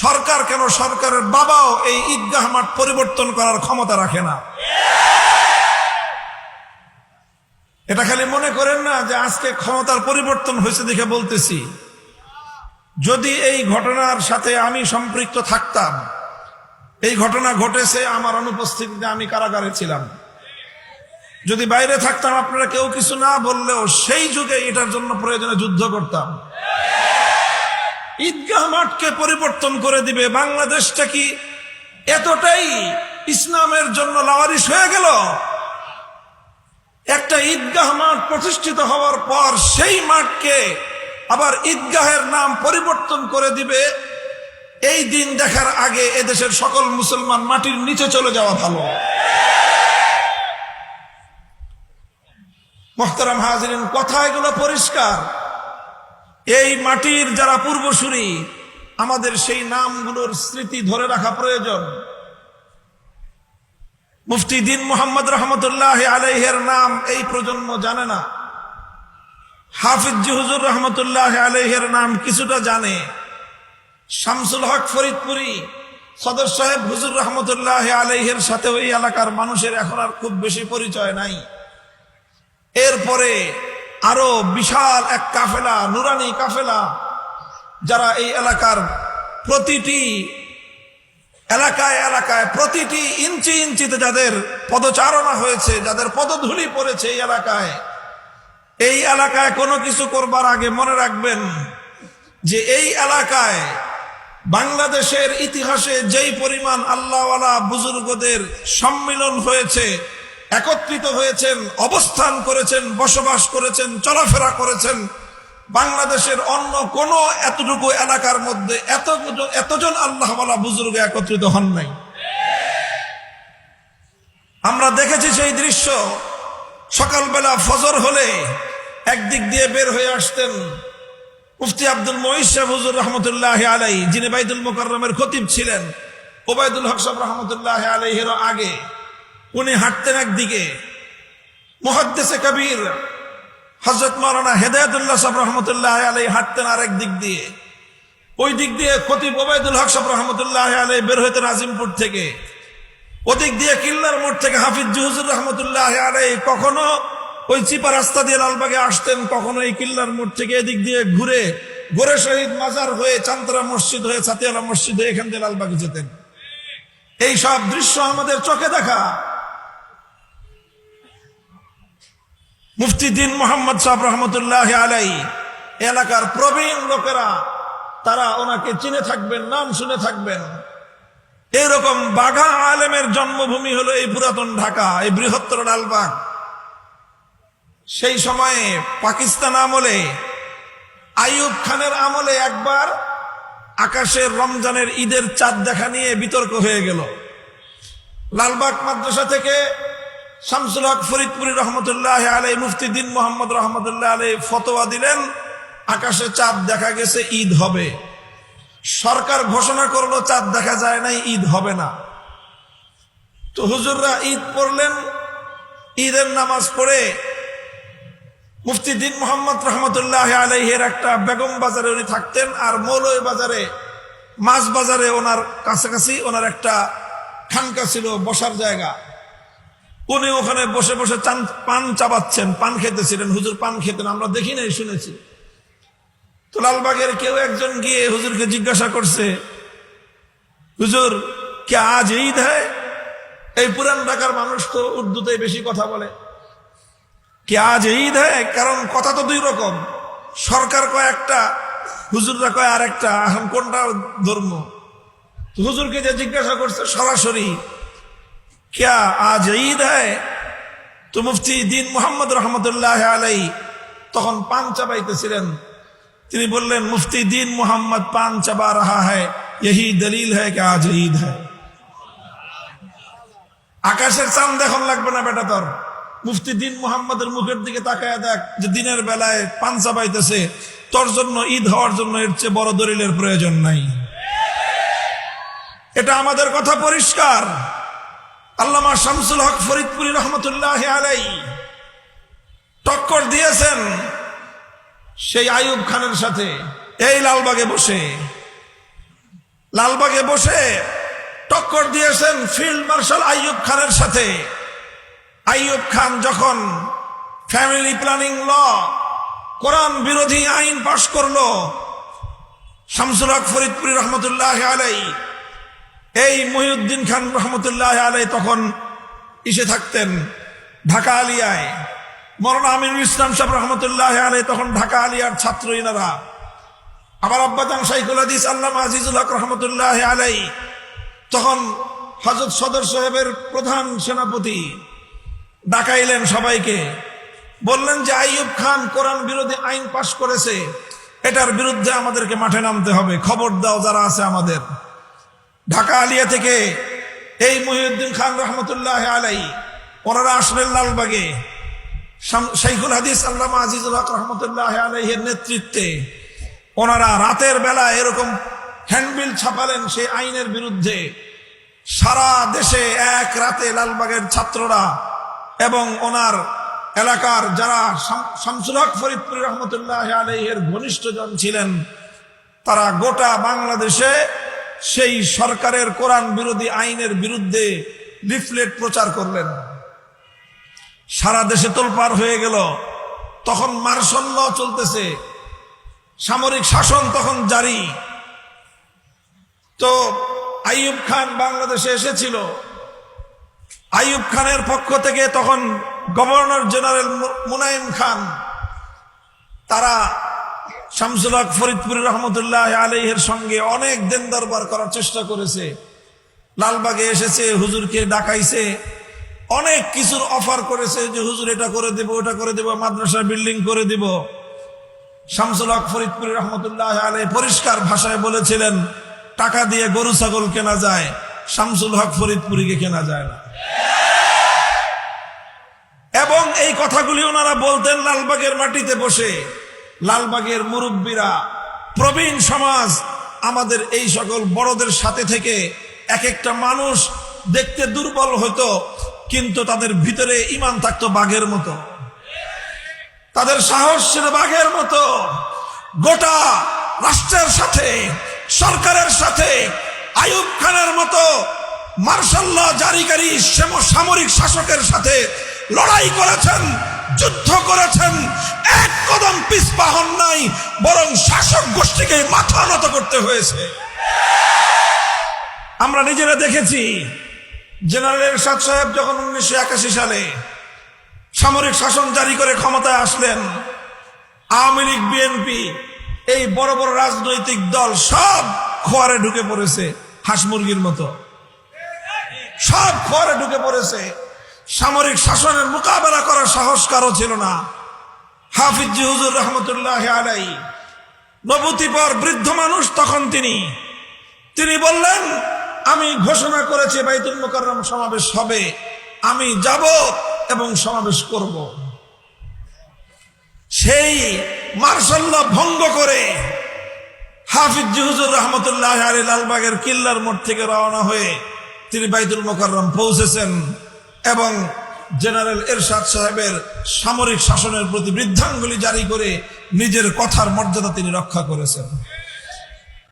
সরকার কেন, সরকারের বাবাও এই ঈদগাহ মাঠ পরিবর্তন করার ক্ষমতা রাখে না। এটা খালি মনে করেন না যে আজকে ক্ষমতার পরিবর্তন হয়েছে দেখে বলতেছি। যদি এই ঘটনার সাথে আমি সম্পৃক্ত থাকতাম, এই ঘটনা ঘটেছে আমার অনুপস্থিতিতে, আমি কারাগারে ছিলাম, যদি বাইরে থাকতাম আপনারা কেউ কিছু না বললেও সেই যুগে এটার জন্য প্রয়োজনে যুদ্ধ করতাম। ঈদগাহ মাঠকে পরিবর্তন করে দিবে, বাংলাদেশটা কি এতটাই ইসলামের জন্য লাওয়ারিশ হয়ে গেল? একটা ঈদগাহ মাঠ প্রতিষ্ঠিত হওয়ার পর সেই মাঠকে আবার ঈদগাহের নাম পরিবর্তন করে দিবে, এই দিন দেখার আগে এদেশের সকল মুসলমান মাটির নিচে চলে যাওয়া ভালো। মুহতারাম হাজিরিন, কথা এগুলো পরিষ্কার। এই মাটির যারা পূর্বসূরি, আমাদের সেই নামগুলোর স্মৃতি ধরে রাখা প্রয়োজন। মুফতি দ্বীন মুহাম্মদ রহমতুল্লাহ আলাইহির নাম এই প্রজন্ম জানে না। হাফিজ জি হুজুর রহমতুল্লাহ আলাইহির নাম কিছুটা জানে। শামসুল হক ফরিদপুরি সদর সাহেব হুজুর রহমতুল্লাহ আলাইহির সাথে ওই এলাকার মানুষের এখন আর খুব বেশি পরিচয় নাই। এরপরে আরো বিশাল এক কাফেলা, নুরানি কাফেলা, যারা এই এলাকার প্রতিটি এলাকায় এলাকায় প্রতিটি ইঞ্চি ইঞ্চিতে যাদের পদচারণা হয়েছে, যাদের পদধূলি পড়েছে এই এলাকায় কোনো কিছু করবার আগে মনে রাখবেন যে এই এলাকায় বাংলাদেশের ইতিহাসে যেই পরিমাণ আল্লাহওয়ালা বুজুর্গদের সম্মিলন হয়েছে, একত্রিত হয়েছেন, অবস্থান করেছেন, বসবাস করেছেন, চলাফেরা করেছেন, বাংলাদেশের অন্য কোন এতটুকু এলাকার মধ্যে এতজন আল্লাহওয়ালা বুজুর্গ একত্রিত হন নাই। আমরা দেখেছি সেই দৃশ্য। সকালবেলা ফজর হলে একদিক দিয়ে বের হয়ে আসতেন মুফতি আব্দুল মুঈজ সাহেব হুজুর রহমতুল্লাহ আলাইহি, যিনি বাইতুল মুকাররমের খতিব ছিলেন। ওবায়দুল হক সাহেব রহমতুল্লাহ আলাইহির আগে উনি হাঁটতেন একদিকে, মুহাদ্দিসে কবির হযরত মাওলানা হেদায়েতুল্লাহ সাহেব রহমতুল্লাহ আলাইহি হাঁটতেন আরেক দিক দিয়ে। ওই দিক দিয়ে খতিব ওবায়দুল হক সাহেব রহমতুল্লাহ আলাইহি বের হইতেন আজিমপুর থেকে। ওদিক দিয়ে কিল্লার মোড় থেকে হাফিজ জি হুজুর রহমতুল্লাহ আলাইহি কখনো ওই চিপা রাস্তা দিয়ে লালবাগে আসতেন, কখনো এই কিল্লার মোড় থেকে এদিক দিয়ে ঘুরে গোরে শহীদ মাজার হয়ে, চান্তরা মসজিদ হয়ে, ছাতিয়ালা মসজিদ হয়ে এখান দিয়ে লালবাগে যেতেন। এই সব দৃশ্য আমাদের চোখে দেখা। মুফতি দ্বীন মুহাম্মদ সাহেব রহমতুল্লাহ আলাইহি এলাকার প্রবীণ লোকেরা তারা ওনাকে চিনে থাকবেন, নাম শুনে থাকবেন। এরকম বাঘা আলেমের জন্মভূমি হলো এই পুরাতন ঢাকা, এই বৃহত্তর লালবাগ। সেই সময়ে পাকিস্তান আমলে, আইয়ুব খানের আমলে একবার আকাশের রমজানের ঈদের চাঁদ দেখা নিয়ে বিতর্ক হয়ে গেল। লালবাগ মাদ্রাসা থেকে শামসুল হক ফরিদপুরি রহমতুল্লাহ আলাইহি, মুফতি দ্বীন মুহাম্মদ রহমতুল্লাহ আলাইহি ফতোয়া দিলেন আকাশে চাঁদ দেখা গেছে, ঈদ হবে। সরকার ঘোষণা করলো চাঁদ দেখা যায় নাই, ঈদ হবে না। তো হুজুররা ঈদ পড়লেন। ঈদের নামাজ পড়ে মুফতি দ্বীন মুহাম্মদ রহমতুল্লাহ আলাইহির একটা বেগম বাজারে উনি থাকতেন, আর মৌলভী বাজারে, মাছ বাজারে ওনার কাছাকাছি ওনার একটা খানকা ছিল, বসার জায়গা। উনি ওখানে বসে বসে পান চাবাচ্ছেন, পান খেতেছিলেন। হুজুর পান খেতেন, আমরা দেখি নাই, শুনেছি। তো লালবাগের কেউ একজন গিয়ে হুজুরকে জিজ্ঞাসা করছে, হুজুর কে আজ ঈদ হ্যায়? এই পুরান ঢাকার মানুষ তো উর্দুতে বেশি কথা বলে। কে আজ ঈদ হ্যায়? কারণ কথা তো দুই রকম, সরকার কয় একটা, হুজুররা কয় আর একটা, এখন কোনটা ধর্ম? হুজুরকে যে জিজ্ঞাসা করছে সরাসরি, क्या आज ঈদ হ্যায়? তো মুফতি দ্বীন মুহাম্মদ রহমতুল্লাহ আলাইহি তখন পান চাবাইতেছিলেন। তিনি বললেন, মুফতি দ্বীন মুহাম্মদ পান চাবা রাহা হ্যায়, यही দলিল হ্যায় कि आज ঈদ হ্যায়। আকাশের চাঁদ এখন লাগবে না বেটা তোর, মুফতি দ্বীন মুহাম্মদের মুখের দিকে তাকায় দেখ যে দিনের বেলায় পান চাবাইতেছে, তোর জন্য ঈদ হওয়ার জন্য এর চেয়ে বড় দলিলের প্রয়োজন নাই। এটা আমাদের কথা পরিষ্কার। আল্লামা শামসুল হক ফরিদপুরি রহমতুল্লাহ আলাইহি টক্কর দিয়েছেন সেই আইয়ুব খানের সাথে এই লালবাগে বসে। লালবাগে বসে টক্কর দিয়েছেন ফিল্ড মার্শাল আইয়ুব খানের সাথে। আইয়ুব খান যখন ফ্যামিলি প্ল্যানিং ল, কোরআন বিরোধী আইন পাশ করলো, শামসুল হক ফরিদপুরি রহমতুল্লাহ আলাই, এই মহিউদ্দিন খান রহমতুল্লাহ আলাই তখন ইসে থাকতেন ঢাকা আলিয়ায়, মৌলানা আমিনুল ইসলাম সাহেব রহমতুল্লাহ আলাই তখন ঢাকা আলিয়ার ছাত্র ইনারা, আবার আব্বাজান শাইখুল হাদিস আল্লামা আজিজুল হক রহমতুল্লাহ আলাই তখন হযরত সদর সাহেবের প্রধান সেনাপতি, ডাকাইলেন সবাইকে, বললেন যে আইয়ুব খান কোরআন বিরোধী আইন পাশ করেছে, এটার বিরুদ্ধে আমাদেরকে মাঠে নামতে হবে, খবর দাও যারা আছে আমাদের। ঢাকা আলিয়া থেকে এই মহিউদ্দিন খান রহমতুল্লাহ আলাই ওনারা আসলেন লালবাগে, শাইখুল হাদিস আল্লামা আজিজুল হক রহমতুল্লাহ আলাইহির নেতৃত্বে ওনারা রাতের বেলা এরকম হ্যান্ডবিল ছাপালেন সেই আইনের বিরুদ্ধে। সারা দেশে এক রাতে লালবাগের ছাত্ররা এবং ওনার এলাকার যারা শামসুল হক ফরিদপুরি রহমতুল্লাহ আলাইহির ঘনিষ্ঠজন ছিলেন, তারা গোটা বাংলাদেশে সেই সরকারের কোরআন বিরোধী আইনের বিরুদ্ধে লিফলেট প্রচার করলেন। সারা দেশে তোলপাড় হয়ে গেল। তখন মার্শাল ল চলতেছে, সামরিক শাসন তখন জারি। তো আইয়ুব খান বাংলাদেশে এসেছিল। আইয়ুব খানের পক্ষ থেকে তখন গভর্নর জেনারেল মুনাইম খান, তারা শামসুল হক ফরিদপুরি রহমতুল্লাহ আলাইহির সঙ্গে অনেক দেন দরবার করার চেষ্টা করেছে। লালবাগে এসেছে, হুজুরকে ডাকাইছে, অনেক কিছুর অফার করেছে যে হুজুর এটা করে দেব, ওটা করে দেব, মাদ্রাসা বিল্ডিং করে দেব। শামসুল হক ফরিদপুরি রহমতুল্লাহ আলাইহি পরিষ্কার ভাষায় বলেছিলেন, টাকা দিয়ে গরু ছাগল কেনা যায়, শামসুল হক ফরিদপুরিকে কেনা যায় না। এবং এই কথাগুলি ওনারা বলতেন লালবাগের মাটিতে বসে। লালবাগের মুরব্বীরা, প্রবীণ সমাজ, আমাদের এই সকল বড়দের সাথে থেকে এক একটা মানুষ দেখতে দুর্বল হতো, কিন্তু তাদের ভিতরে ঈমান থাকতো বাঘের মতো, তাদের সাহস ছিল বাঘের মতো। গোটা রাষ্ট্রের সাথে, সরকারের সাথে আইয়ুব খানের মতো মার্শাল ল জারিকারী সামরিক শাসকের সাথে লড়াই করেছেন, যুদ্ধ করেছেন, এক কদম পিছপা হন নাই, বরং শাসক গোষ্ঠীকে মাথা নত করতে হয়েছে। আমরা নিজেরা দেখেছি, জেনারেল এরশাদ সাহেব যখন 1981 সালে সামরিক শাসন জারি করে ক্ষমতায় আসলেন, আওয়ামী লীগ, বিএনপি, এই বড় বড় রাজনৈতিক দল সব খোয়ারে ঢুকে পড়েছে, হাঁস মুরগির মতো সব খোয়ারে ঢুকে পড়েছে। সামরিক শাসনের মোকাবেলা করার সাহস কারো ছিল না। হাফিজ হুজুর রহমতুল্লাহ আলাইহি, নবুতিপর বৃদ্ধ মানুষ তখন, তিনি বললেন, আমি ঘোষণা করেছি বাইতুল মুকাররম সমাবেশ হবে, আমি যাব এবং সমাবেশ করব। সেই মার্শাল ল ভঙ্গ করে হাফিজ হুজুর রহমতুল্লাহ আলাইহি লালবাগের কিল্লার মোড় থেকে রওনা হয়ে তিনি বাইতুল মুকাররম পৌঁছেছেন এবং জেনারেল এরশাদ সাহেবের সামরিক শাসনের প্রতি বৃদ্ধাঙ্গুলি জারি করে নিজের কথার মর্যাদা তিনি রক্ষা করেছেন।